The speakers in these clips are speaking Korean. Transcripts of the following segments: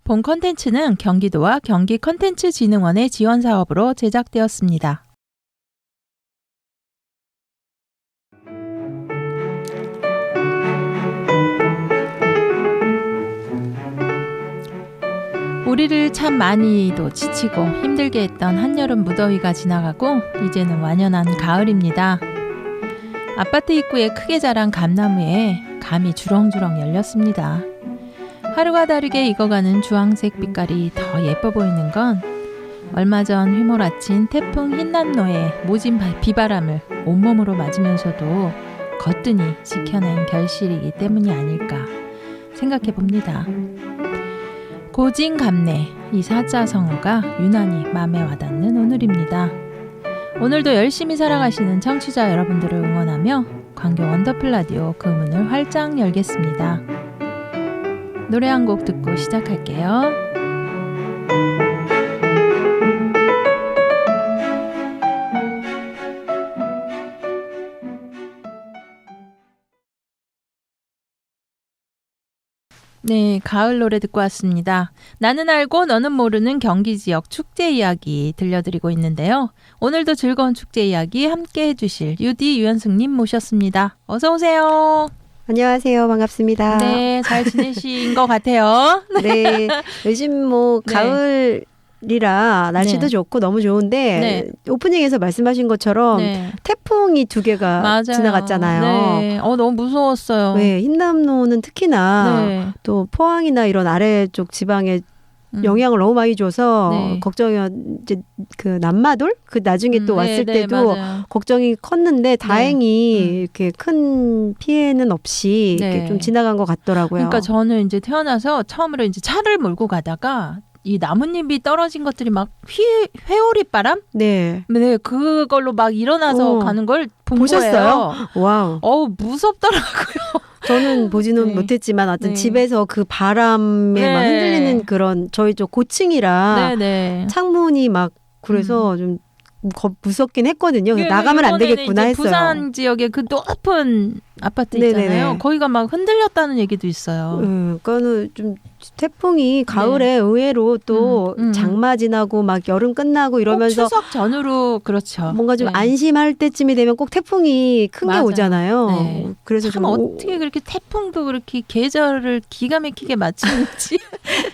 본 콘텐츠는 경기도와 경기콘텐츠진흥원의 지원 사업으로 제작되었습니다. 우리를 참 많이도 지치고 힘들게 했던 한여름 무더위가 지나가고 이제는 완연한 가을입니다. 아파트 입구에 크게 자란 감나무에 감이 주렁주렁 열렸습니다. 하루가 다르게 익어가는 주황색 빛깔이 더 예뻐 보이는 건 얼마 전 휘몰아친 태풍 흰남노의 모진 비바람을 온몸으로 맞으면서도 거뜬히 지켜낸 결실이기 때문이 아닐까 생각해 봅니다. 고진감래, 이 사자성어가 유난히 마음에 와닿는 오늘입니다. 오늘도 열심히 살아가시는 청취자 여러분들을 응원하며 광교 원더풀 라디오 그 문을 활짝 열겠습니다. 노래 한 곡 듣고 시작할게요. 네, 가을 노래 듣고 왔습니다. 나는 알고 너는 모르는 경기 지역 축제 이야기 들려드리고 있는데요. 오늘도 즐거운 축제 이야기 함께 해주실 유디 유연승님 모셨습니다. 어서 오세요. 안녕하세요. 반갑습니다. 네, 잘 지내신 것 같아요. 네, 요즘 뭐 네. 가을이라 날씨도 네. 좋고 너무 좋은데 네. 오프닝에서 말씀하신 것처럼 네. 태풍이 2개가 맞아요. 지나갔잖아요. 네. 너무 무서웠어요. 네, 흰남노는 특히나 네. 또 포항이나 이런 아래쪽 지방에 영향을 너무 많이 줘서 네. 걱정이 이제 그 남마돌 그 나중에 또 왔을 때도 맞아요. 걱정이 컸는데 다행히 이렇게 큰 피해는 없이 네. 이렇게 좀 지나간 것 같더라고요. 그러니까 저는 이제 태어나서 처음으로 이제 차를 몰고 가다가 이 나뭇잎이 떨어진 것들이 막 회오리 바람? 네. 네, 그걸로 막 일어나서 가는 걸 본 보셨어요? 거예요. 와우. 무섭더라고요. 저는 보지는 네. 못했지만 하여튼 네. 집에서 그 바람에 네. 막 흔들리는 그런 저희 저 고층이라 네네. 창문이 막 그래서 좀 무섭긴 했거든요. 예, 나가면 안 이번에는 되겠구나 이제 했어요. 부산 지역에 그 높은 아파트 있잖아요. 네네네. 거기가 막 흔들렸다는 얘기도 있어요. 그거는 좀 태풍이 가을에 의외로 또 장마 지나고 막 여름 끝나고 이러면서 꼭 추석 전후로 그렇죠. 뭔가 좀 네. 안심할 때쯤이 되면 꼭 태풍이 큰 게 맞아요. 오잖아요. 네. 그래서 참 어떻게 그렇게 태풍도 그렇게 계절을 기가 막히게 맞추는지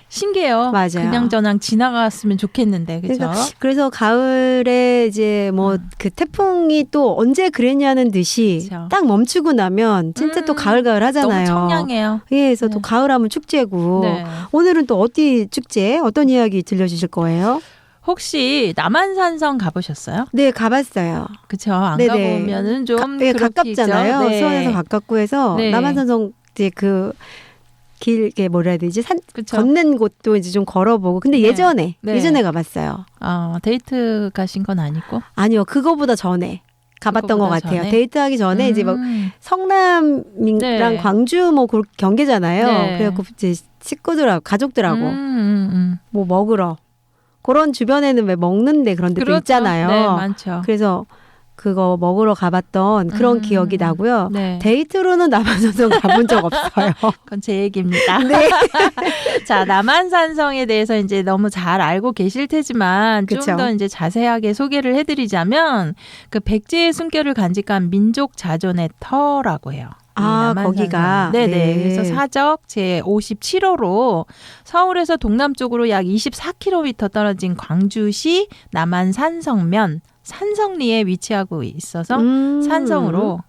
신기해요. 맞아요. 그냥 저냥 지나갔으면 좋겠는데 그렇죠. 그래서 가을에 이제 뭐 그 태풍이 또 언제 그랬냐는 듯이 그쵸. 딱 멈추고 나면 진짜 또 가을 하잖아요. 너무 청량해요. 예, 그래서 네. 또 가을하면 축제고 네. 오늘은 또 어디 축제 어떤 이야기 들려주실 거예요? 혹시 남한산성 가보셨어요? 네, 가봤어요. 그쵸. 안 네네. 가보면은 좀 예, 그렇겠죠. 가깝잖아요. 네. 수원에서 가깝고 해서 네. 남한산성 이제 그 길게 뭐라 해야 되지? 그쵸. 걷는 곳도 이제 좀 걸어보고. 근데 네. 예전에 네. 가봤어요. 데이트 가신 건 아니고? 아니요, 그거보다 전에 가봤던 것 그거보다 같아요. 전에? 데이트하기 전에 이제 막 성남이랑 네. 광주 뭐 경계잖아요. 네. 그래갖고 이제 식구들하고 가족들하고 뭐 먹으러 그런 주변에는 왜 먹는데 그런 데도 그렇죠. 있잖아요. 네, 많죠. 그래서 그거 먹으러 가봤던 그런 기억이 나고요. 네. 데이트로는 남한산성 가본 적 없어요. 그건 제 얘기입니다. 네. 자, 남한산성에 대해서 이제 너무 잘 알고 계실 테지만 좀 그쵸. 더 이제 자세하게 소개를 해드리자면 그 백제의 숨결을 간직한 민족 자존의 터라고 해요. 아, 거기가. 네네. 네. 그래서 사적 제 57호로 서울에서 동남쪽으로 약 24km 떨어진 광주시 남한산성면 산성리에 위치하고 있어서 산성으로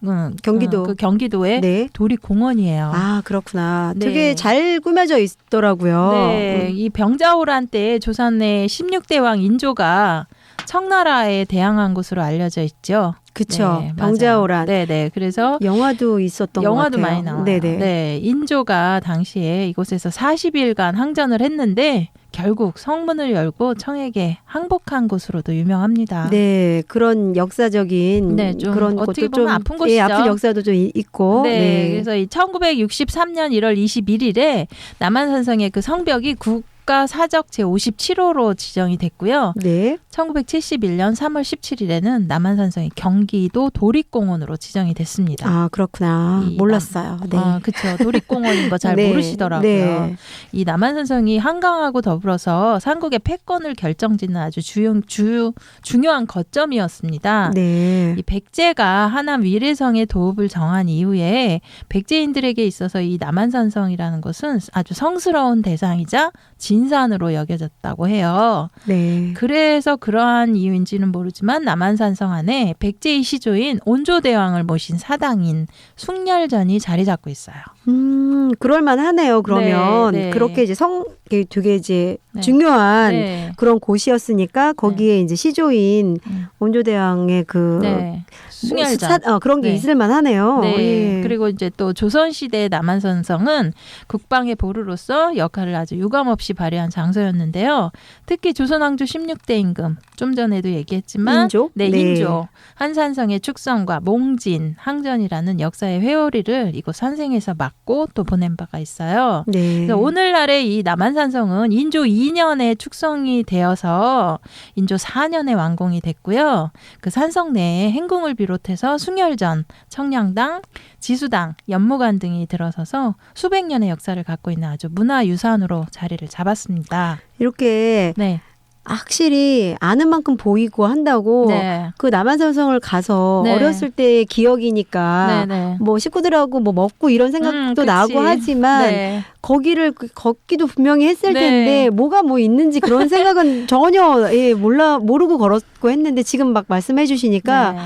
경기도. 그 경기도의 네. 도립공원이에요. 아, 그렇구나. 네. 되게 잘 꾸며져 있더라고요. 네, 이 병자호란 때 조선의 16대 왕 인조가 청나라에 대항한 것으로 알려져 있죠. 그쵸. 네, 병자호란. 네네. 그래서 영화도 있었던 것 영화도 같아요. 많이 나와요. 네네. 네, 인조가 당시에 이곳에서 40일간 항전을 했는데 결국 성문을 열고 청에게 항복한 곳으로도 유명합니다. 네, 그런 역사적인 네, 좀 그런 어떻게 것도 보면 좀 아픈 곳이죠. 예, 아픈 역사도 좀 있고. 네, 그래서 이 1963년 1월 21일에 남한산성의 그 성벽이 국가 사적 제57호로 지정이 됐고요. 네. 1971년 3월 17일에는 남한산성이 경기도 도립공원으로 지정이 됐습니다. 아, 그렇구나. 몰랐어요. 네. 그렇죠. 도립공원인 거 잘 네. 모르시더라고요. 네. 이 남한산성이 한강하고 더불어서 삼국의 패권을 결정짓는 아주 중요한 거점이었습니다. 네. 이 백제가 하남 위례성의 도읍을 정한 이후에 백제인들에게 있어서 이 남한산성이라는 것은 아주 성스러운 대상이자 진산으로 여겨졌다고 해요. 네. 그래서 그러한 이유인지는 모르지만 남한산성 안에 백제의 시조인 온조대왕을 모신 사당인 숭렬전이 자리 잡고 있어요. 그럴만하네요. 그러면 네, 네. 그렇게 이제 되게 이제 네. 중요한 네. 그런 곳이었으니까 거기에 이제 시조인 온조대왕의 그 네. 숭렬전. 그런 게 네. 있을만하네요. 네. 예. 그리고 이제 또 조선시대 남한산성은 국방의 보루로서 역할을 아주 유감없이 발휘한 장소였는데요. 특히 조선왕조 16대 임금, 좀 전에도 얘기했지만 인조? 네, 네. 인조. 한산성의 축성과 몽진, 항전이라는 역사의 회오리를 이곳 산생에서 맡고 또 보낸 바가 있어요. 네. 그래서 오늘날의 이 남한산성은 인조 2년에 축성이 되어서 인조 4년에 완공이 됐고요. 그 산성 내에 행궁을 비롯해서 숭열전, 청량당, 지수당, 연무관 등이 들어서서 수백 년의 역사를 갖고 있는 아주 문화유산으로 자리를 잡았습니다. 이렇게 네. 확실히 아는 만큼 보이고 한다고 네. 그 남한산성을 가서 네. 어렸을 때의 기억이니까 네. 뭐 식구들하고 뭐 먹고 이런 생각도 그치. 나고 하지만 네. 거기를 걷기도 분명히 했을 네. 텐데 뭐가 뭐 있는지 그런 생각은 전혀 모르고 걸었고 했는데 지금 막 말씀해 주시니까 네.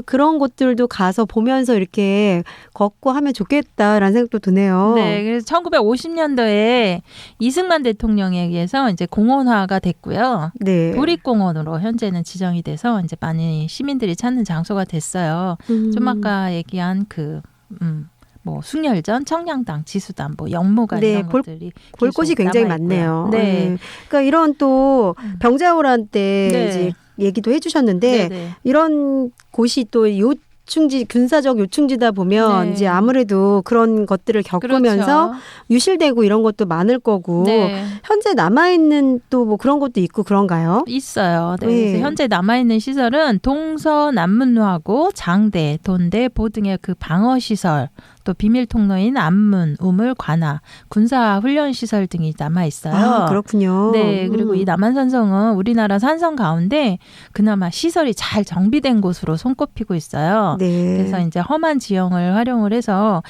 그런 곳들도 가서 보면서 이렇게 걷고 하면 좋겠다라는 생각도 드네요. 네, 그래서 1950년도에 이승만 대통령에 의해서 이제 공원화가 됐고요. 네. 도립공원으로 현재는 지정이 돼서 이제 많이 시민들이 찾는 장소가 됐어요. 좀 아까 얘기한 뭐 숭렬전, 청량당, 지수당, 뭐 영무관 네, 이런 것들이 볼 곳이 굉장히 남아있고요. 많네요. 네. 그러니까 이런 또 병자호란 때 네. 이제 얘기도 해주셨는데 네. 이런 곳이 또 요충지 군사적 요충지다 보면 네. 이제 아무래도 그런 것들을 겪으면서 그렇죠. 유실되고 이런 것도 많을 거고 네. 현재 남아 있는 또 뭐 그런 것도 있고 그런가요? 있어요. 네. 네. 그래서 현재 남아있는 시설은 동서남문로하고 장대, 돈대, 보 등의 그 방어시설, 또 비밀 통로인 안문, 우물, 관하, 군사훈련시설 등이 남아있어요. 아, 그렇군요. 네, 그리고 이 남한산성은 우리나라 산성 가운데 그나마 시설이 잘 정비된 곳으로 손꼽히고 있어요. 네. 그래서 이제 험한 지형을 활용을 해서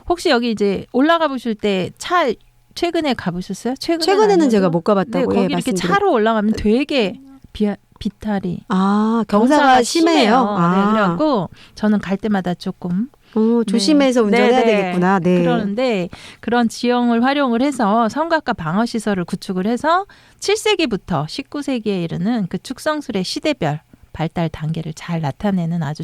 혹시 여기 이제 올라가 보실 때 차 최근에 가보셨어요? 최근에는 아니어도? 제가 못 네, 가봤다고 거기 이렇게 말씀드렸- 차로 올라가면 되게 비탈이 경사가 심해요. 네, 그래갖고 저는 갈 때마다 조금 조심해서 운전해야 네. 되겠구나. 네. 그러는데 그런 지형을 활용을 해서 성곽과 방어시설을 구축을 해서 7세기부터 19세기에 이르는 그 축성술의 시대별 발달 단계를 잘 나타내는 아주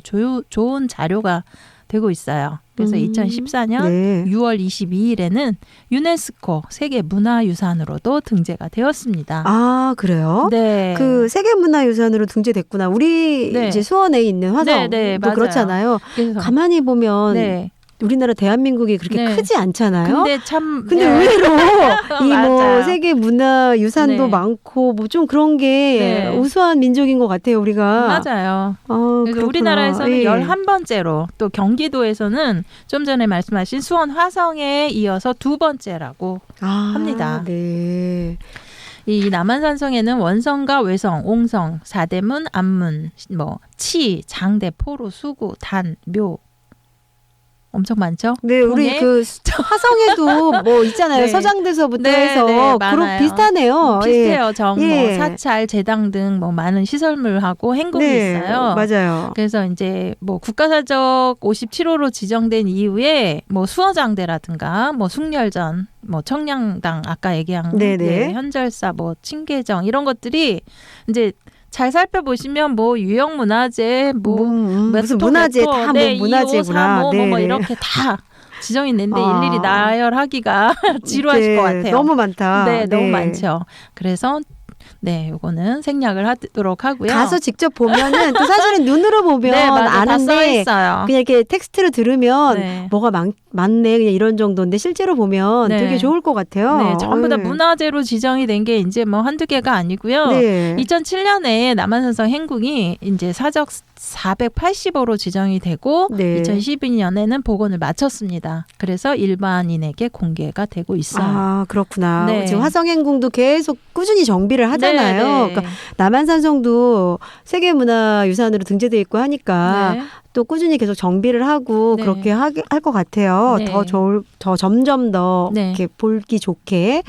좋은 자료가 되고 있어요. 그래서 2014년 네. 6월 22일에는 유네스코 세계문화유산으로도 등재가 되었습니다. 아, 그래요? 네. 그 세계문화유산으로 등재됐구나. 우리 네. 이제 수원에 있는 화성도 네, 맞아요. 그렇잖아요. 그래서 가만히 보면 네. 우리나라 대한민국이 그렇게 네. 크지 않잖아요. 근데 참 근데 네. 의외로 이 뭐 맞아요. 세계문화유산도 네. 많고 뭐 좀 그런 게 네. 우수한 민족인 것 같아요, 우리가. 맞아요. 그래서 그래서 우리나라에서는 예. 11번째로 또 경기도에서는 좀 전에 말씀하신 수원 화성에 이어서 2번째라고 합니다. 네. 이 남한산성에는 원성과 외성, 옹성, 사대문, 안문, 뭐 치, 장대, 포로, 수구, 단, 묘 엄청 많죠? 네, 우리 동해? 그 화성에도 뭐 있잖아요. 네. 서장대서부터 네, 해서 네, 그룹 많아요. 비슷하네요. 비슷해요. 정, 예. 뭐 사찰, 재당 등 뭐 많은 시설물하고 행궁이 네, 있어요. 맞아요. 그래서 이제 뭐 국가사적 57호로 지정된 이후에 뭐 수어장대라든가 뭐 숭렬전, 뭐 청량당 아까 얘기한 네네. 현절사, 뭐 칭계정 이런 것들이 이제 잘 살펴보시면 뭐 유형문화재, 뭐 무슨 문화재 다 뭐 문화재구나. 뭐 이렇게 다 지정이 있는데 아. 일일이 나열하기가 지루하실 네, 것 같아요. 너무 많다. 네, 너무 많죠. 그래서 네, 요거는 생략을 하도록 하고요. 가서 직접 보면은 또 사실은 눈으로 보면 네, 맞아, 다 써 아는데 있어요. 그냥 이렇게 텍스트를 들으면 네. 뭐가 많네 그냥 이런 정도인데 실제로 보면 네. 되게 좋을 것 같아요. 네, 전부 다 네. 문화재로 지정이 된 게 이제 뭐 한두 개가 아니고요. 네. 2007년에 남한산성 행궁이 이제 사적 480호로 지정이 되고 네. 2012년에는 복원을 마쳤습니다. 그래서 일반인에게 공개가 되고 있어요. 아, 그렇구나. 네. 지금 화성행궁도 계속 꾸준히 정비를 하잖아요. 네, 네. 그러니까 남한산성도 세계문화유산으로 등재돼 있고 하니까 네. 또 꾸준히 계속 정비를 하고 네. 그렇게 할 것 같아요. 네. 더 점점 더 네. 이렇게 보기 좋게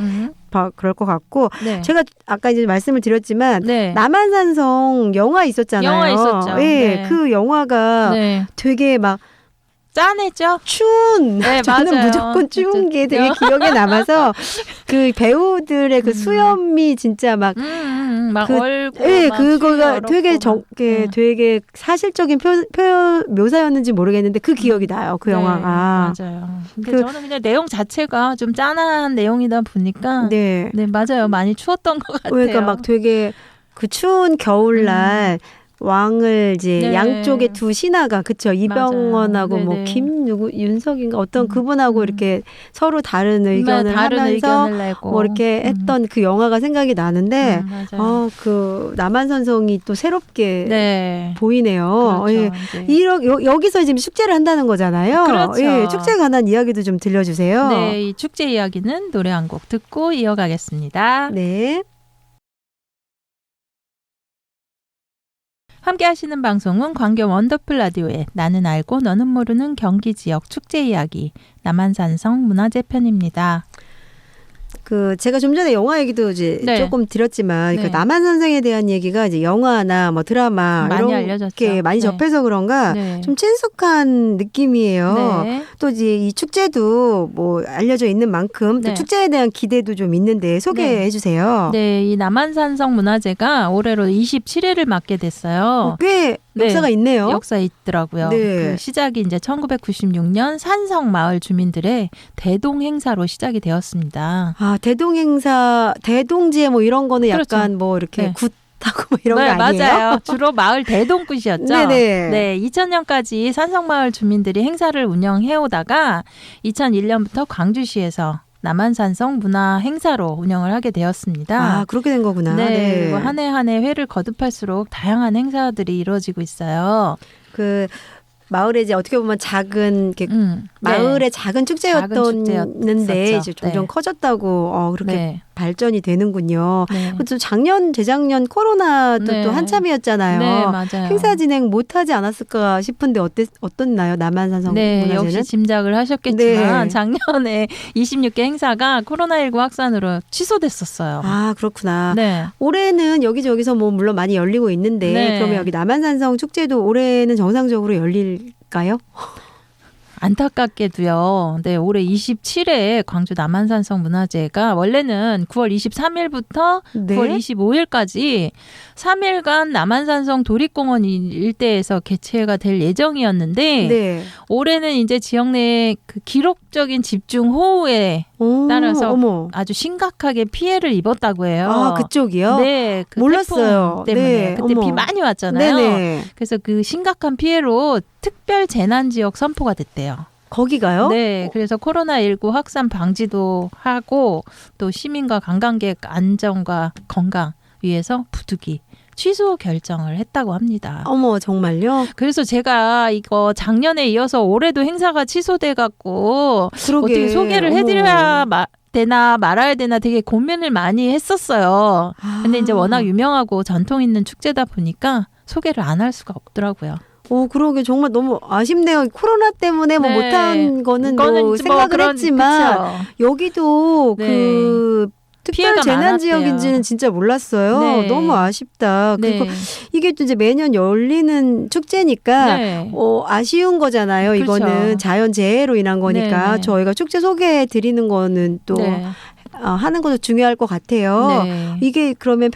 그럴 것 같고 네. 제가 아까 이제 말씀을 드렸지만 네. 남한산성 영화 있었잖아요. 영화 있었죠. 예, 네. 그 영화가 네. 되게 막 짠했죠? 추운 네, 저는 맞아요. 무조건 추운 게 되게 진짜. 기억에 남아서 그 배우들의 그 수염이 진짜 막 막 그- 얼고 예, 막 그거가 추위 되게 얼었고 막. 네. 되게 사실적인 묘사였는지 모르겠는데 그 기억이 나요. 그 네, 영화가. 맞아요. 근데 그- 저는 그냥 내용 자체가 좀 짠한 내용이다 보니까 네. 네, 맞아요. 많이 추웠던 것 같아요. 그러니까 막 되게 그 추운 겨울날 왕을 이제 네. 양쪽에 두 신하가 그쵸 이병헌하고 맞아요. 뭐 네네. 윤석인가 어떤 그분하고 이렇게 서로 다른 의견을 다른 하면서 의견을 내고 뭐 이렇게 했던 그 영화가 생각이 나는데 맞아요. 그 남한산성이 또 새롭게 네. 보이네요. 그렇죠. 예. 이제. 여기서 지금 축제를 한다는 거잖아요. 그렇죠. 예, 축제에 관한 이야기도 좀 들려주세요. 네, 이 축제 이야기는 노래 한 곡 듣고 이어가겠습니다. 네. 함께 하시는 방송은 광교 원더풀 라디오의 나는 알고 너는 모르는 경기 지역 축제 이야기 남한산성 문화재 편입니다. 그 제가 좀 전에 영화 얘기도 이제 네. 조금 드렸지만 네. 그 남한산성에 대한 얘기가 이제 영화나 뭐 드라마 많이 이런 알려졌죠. 게 많이 네. 접해서 그런가 네. 좀 친숙한 느낌이에요. 네. 또 이제 이 축제도 뭐 알려져 있는 만큼 또 네. 축제에 대한 기대도 좀 있는데 소개해 주세요. 네, 이 남한산성 문화재가 올해로 27회를 맞게 됐어요. 꽤 네. 역사가 있네요. 역사 있더라고요. 네. 그 시작이 이제 1996년 산성 마을 주민들의 대동 행사로 시작이 되었습니다. 아, 대동행사, 대동지에 뭐 이런 거는 그렇죠. 약간 뭐 이렇게 네. 굿하고 뭐 이런 네, 거 아니에요? 맞아요. 주로 마을 대동굿이었죠. 네네. 네, 2000년까지 산성마을 주민들이 행사를 운영해 오다가 2001년부터 광주시에서 남한산성 문화 행사로 운영을 하게 되었습니다. 아, 그렇게 된 거구나. 네, 그리고 한 해 한 해 회를 거듭할수록 다양한 행사들이 이루어지고 있어요. 그 마을에 이제 어떻게 보면 작은 이렇게 마을의 네. 작은 축제였는데 이제 점점 네. 커졌다고 그렇게 네. 발전이 되는군요. 네. 또 작년 재작년 코로나도 네. 또 한참이었잖아요. 네, 맞아요. 행사 진행 못하지 않았을까 싶은데 어떻나요? 남한산성 네, 문화재는? 역시 짐작을 하셨겠지만 네. 작년에 26개 행사가 코로나19 확산으로 취소됐었어요. 아, 그렇구나. 네. 올해는 여기저기서 뭐 물론 많이 열리고 있는데 네. 그러면 여기 남한산성 축제도 올해는 정상적으로 열릴까요? 안타깝게도요. 네, 올해 27회 광주 남한산성 문화재가 원래는 9월 23일부터 네. 9월 25일까지 3일간 남한산성 도립공원 일대에서 개최가 될 예정이었는데 네. 올해는 이제 지역 내 그 기록적인 집중 호우에 오, 따라서 어머. 아주 심각하게 피해를 입었다고 해요. 아, 그쪽이요? 네, 그 몰랐어요. 태풍 때문에 네, 그때 어머. 비 많이 왔잖아요. 네네. 그래서 그 심각한 피해로 특별 재난 지역 선포가 됐대요. 거기가요? 네, 그래서 코로나19 확산 방지도 하고 또 시민과 관광객 안전과 건강 위해서 부득이 취소 결정을 했다고 합니다. 어머, 정말요? 그래서 제가 이거 작년에 이어서 올해도 행사가 취소돼 갖고 그러게. 어떻게 소개를 어머. 해드려야 되나 말아야 되나 되게 고민을 많이 했었어요. 근데 이제 워낙 유명하고 전통 있는 축제다 보니까 소개를 안 할 수가 없더라고요. 그러게 정말 너무 아쉽네요. 코로나 때문에 뭐 네. 못한 거는 그거는 뭐 뭐 생각을 그런- 했지만 그쵸. 여기도 네. 그 특별 피해가 재난 많았대요. 지역인지는 진짜 몰랐어요. 네. 너무 아쉽다. 네. 그리고 이게 또 이제 매년 열리는 축제니까 네. 아쉬운 거잖아요. 그렇죠. 이거는 자연 재해로 인한 거니까 네. 저희가 축제 소개해 드리는 거는 또 네. 하는 것도 중요할 것 같아요. 네. 이게 그러면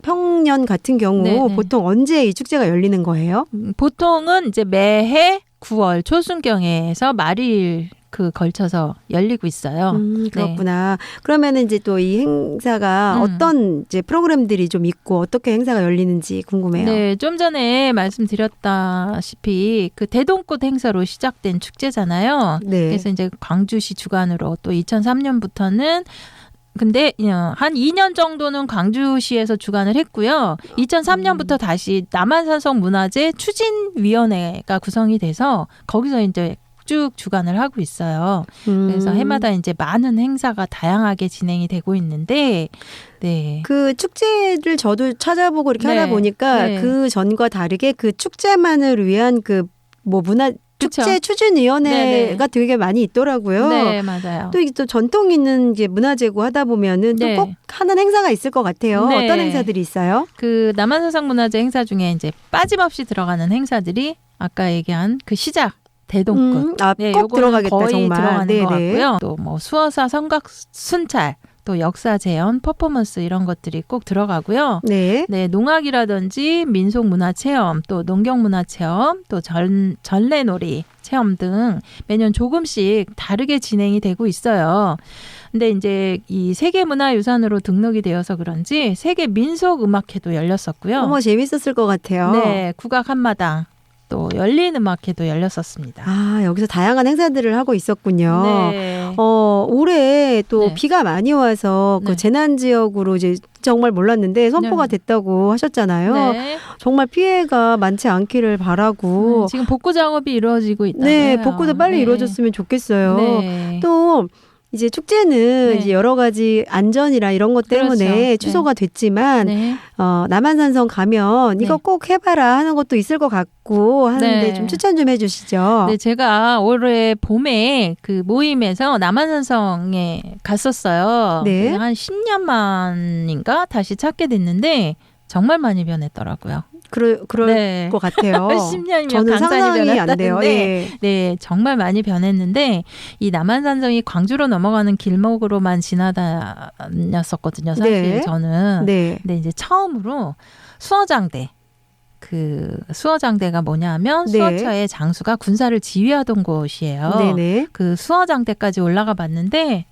평년 같은 경우 네, 네. 보통 언제 이 축제가 열리는 거예요? 보통은 이제 매해 9월 초순경에서 말일 걸쳐서 열리고 있어요. 그렇구나. 그러면은 이제 또 이 행사가 어떤 이제 프로그램들이 좀 있고 어떻게 행사가 열리는지 궁금해요. 네, 좀 전에 말씀드렸다시피 그 대동꽃 행사로 시작된 축제잖아요. 네. 그래서 이제 광주시 주관으로 또 2003년부터는 근데 한 2년 정도는 광주시에서 주관을 했고요. 2003년부터 다시 남한산성 문화재 추진위원회가 구성이 돼서 거기서 이제 쭉 주관을 하고 있어요. 그래서 해마다 이제 많은 행사가 다양하게 진행이 되고 있는데, 네. 그 축제를 저도 찾아보고 이렇게 하다 보니까 그 전과 다르게 그 축제만을 위한 그 뭐 문화 축제 추진위원회가 되게 많이 있더라고요. 네, 맞아요. 또 이게 또 전통 있는 이제 문화재고 하다 보면은 또 꼭 하는 행사가 있을 것 같아요. 네. 어떤 행사들이 있어요? 그 남한산성 문화재 행사 중에 이제 빠짐없이 들어가는 행사들이 아까 얘기한 그 시작. 대동꽃. 꼭 들어가겠다 거의 정말. 들어가는 것 같고요. 또 뭐 수어사 성각 순찰, 또 역사 재현, 퍼포먼스 이런 것들이 꼭 들어가고요. 네. 네, 농악이라든지 민속 문화 체험, 또 농경 문화 체험, 또 전래놀이 체험 등 매년 조금씩 다르게 진행이 되고 있어요. 근데 이제 이 세계문화유산으로 등록이 되어서 그런지 세계 민속음악회도 열렸었고요. 어머, 재밌었을 것 같아요. 네, 국악 한마당. 또 열린 음악회도 열렸었습니다. 아, 여기서 다양한 행사들을 하고 있었군요. 네. 올해 또 비가 많이 와서 그 재난 지역으로 이제 정말 몰랐는데 선포가 됐다고 하셨잖아요. 네. 정말 피해가 많지 않기를 바라고. 지금 복구 작업이 이루어지고 있다고요. 네, 복구도 빨리 이루어졌으면 좋겠어요. 네. 또 이제 축제는 이제 여러 가지 안전이라 이런 것 때문에 취소가 됐지만 남한산성 가면 이거 꼭 해봐라 하는 것도 있을 것 같고 하는데 좀 추천 좀 해주시죠. 네, 제가 올해 봄에 그 모임에서 남한산성에 갔었어요. 네. 한 10년 만인가 다시 찾게 됐는데 정말 많이 변했더라고요. 그럴 것 같아요. 10년이면 저는 상상이 안 돼요. 네, 정말 많이 변했는데 이 남한산성이 광주로 넘어가는 길목으로만 지나다녔었거든요. 사실 저는. 근데 이제 처음으로 수어장대. 그 수어장대가 뭐냐면 수어처의 장수가 군사를 지휘하던 곳이에요. 그 수어장대까지 올라가 봤는데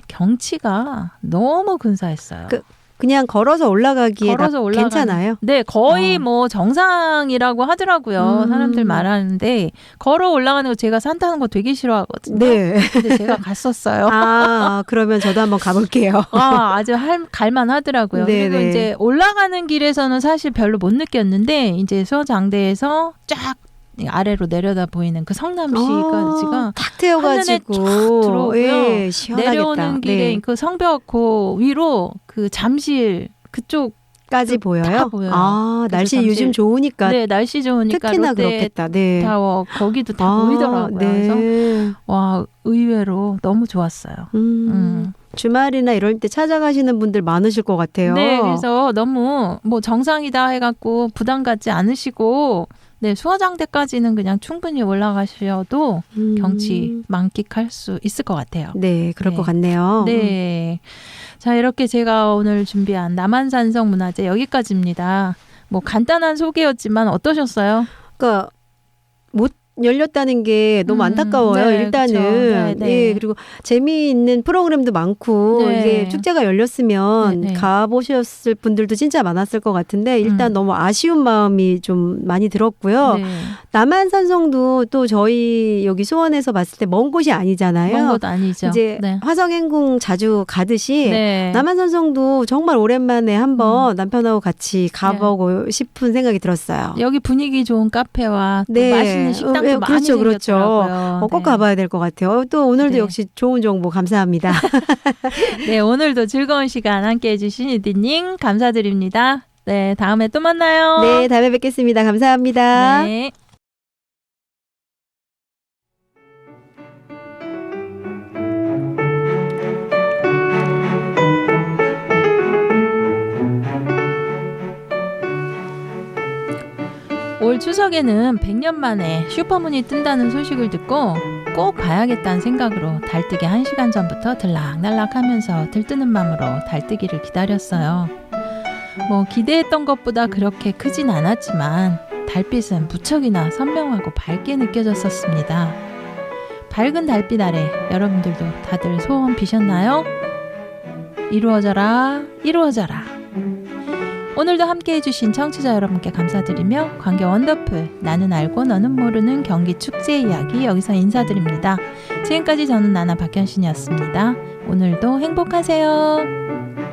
경치가 너무 근사했어요. 그냥 걸어서 올라가기에 괜찮아요? 네, 거의 뭐 정상이라고 하더라고요. 사람들 말하는데 걸어 올라가는 거 제가 산 타는 거 되게 싫어하거든요. 네. 근데 제가 갔었어요. 그러면 저도 한번 가볼게요. 아주 갈만하더라고요. 그리고 이제 올라가는 길에서는 사실 별로 못 느꼈는데 이제 수어장대에서 쫙 아래로 내려다 보이는 그 성남시까지가 탁 트여가지고 들어오고요. 내려오는 길에 그 성벽 위로 그 잠실 그쪽까지 보여요. 날씨 잠실, 요즘 좋으니까. 네, 날씨 좋으니까 특히나 그렇겠다. 네. 타워 거기도 다 보이더라고요. 그래서 와, 의외로 너무 좋았어요. 주말이나 이럴 때 찾아가시는 분들 많으실 것 같아요. 네, 그래서 너무 뭐 정상이다 해갖고 부담 갖지 않으시고. 네, 수어장대까지는 그냥 충분히 올라가셔도 경치 만끽할 수 있을 것 같아요. 네, 그럴 것 같네요. 네. 자, 이렇게 제가 오늘 준비한 남한산성 문화재 여기까지입니다. 뭐 간단한 소개였지만 어떠셨어요? 그러니까 못 열렸다는 게 너무 안타까워요. 일단은. 네, 그리고 재미있는 프로그램도 많고 이게 축제가 열렸으면 가보셨을 분들도 진짜 많았을 것 같은데 일단 너무 아쉬운 마음이 좀 많이 들었고요. 남한산성도 또 저희 여기 수원에서 봤을 때 먼 곳이 아니잖아요. 먼 곳 아니죠. 이제 화성행궁 자주 가듯이 남한산성도 정말 오랜만에 한번 남편하고 같이 가보고 싶은 생각이 들었어요. 여기 분위기 좋은 카페와 또 맛있는 식당 많이 생겼더라고요. 꼭 가봐야 될 것 같아요. 또 오늘도 역시 좋은 정보 감사합니다. 네, 오늘도 즐거운 시간 함께해 주신 이디님 감사드립니다. 네, 다음에 또 만나요. 네, 다음에 뵙겠습니다. 감사합니다. 네. 올 추석에는 100년 만에 슈퍼문이 뜬다는 소식을 듣고 꼭 봐야겠다는 생각으로 달뜨기 1시간 전부터 들락날락하면서 들뜨는 마음으로 달뜨기를 기다렸어요. 뭐 기대했던 것보다 그렇게 크진 않았지만 달빛은 무척이나 선명하고 밝게 느껴졌었습니다. 밝은 달빛 아래 여러분들도 다들 소원 비셨나요? 이루어져라, 이루어져라. 오늘도 함께 해주신 청취자 여러분께 감사드리며 관계 원더풀 나는 알고 너는 모르는 경기 축제 이야기 여기서 인사드립니다. 지금까지 저는 나나 박현신이었습니다. 오늘도 행복하세요.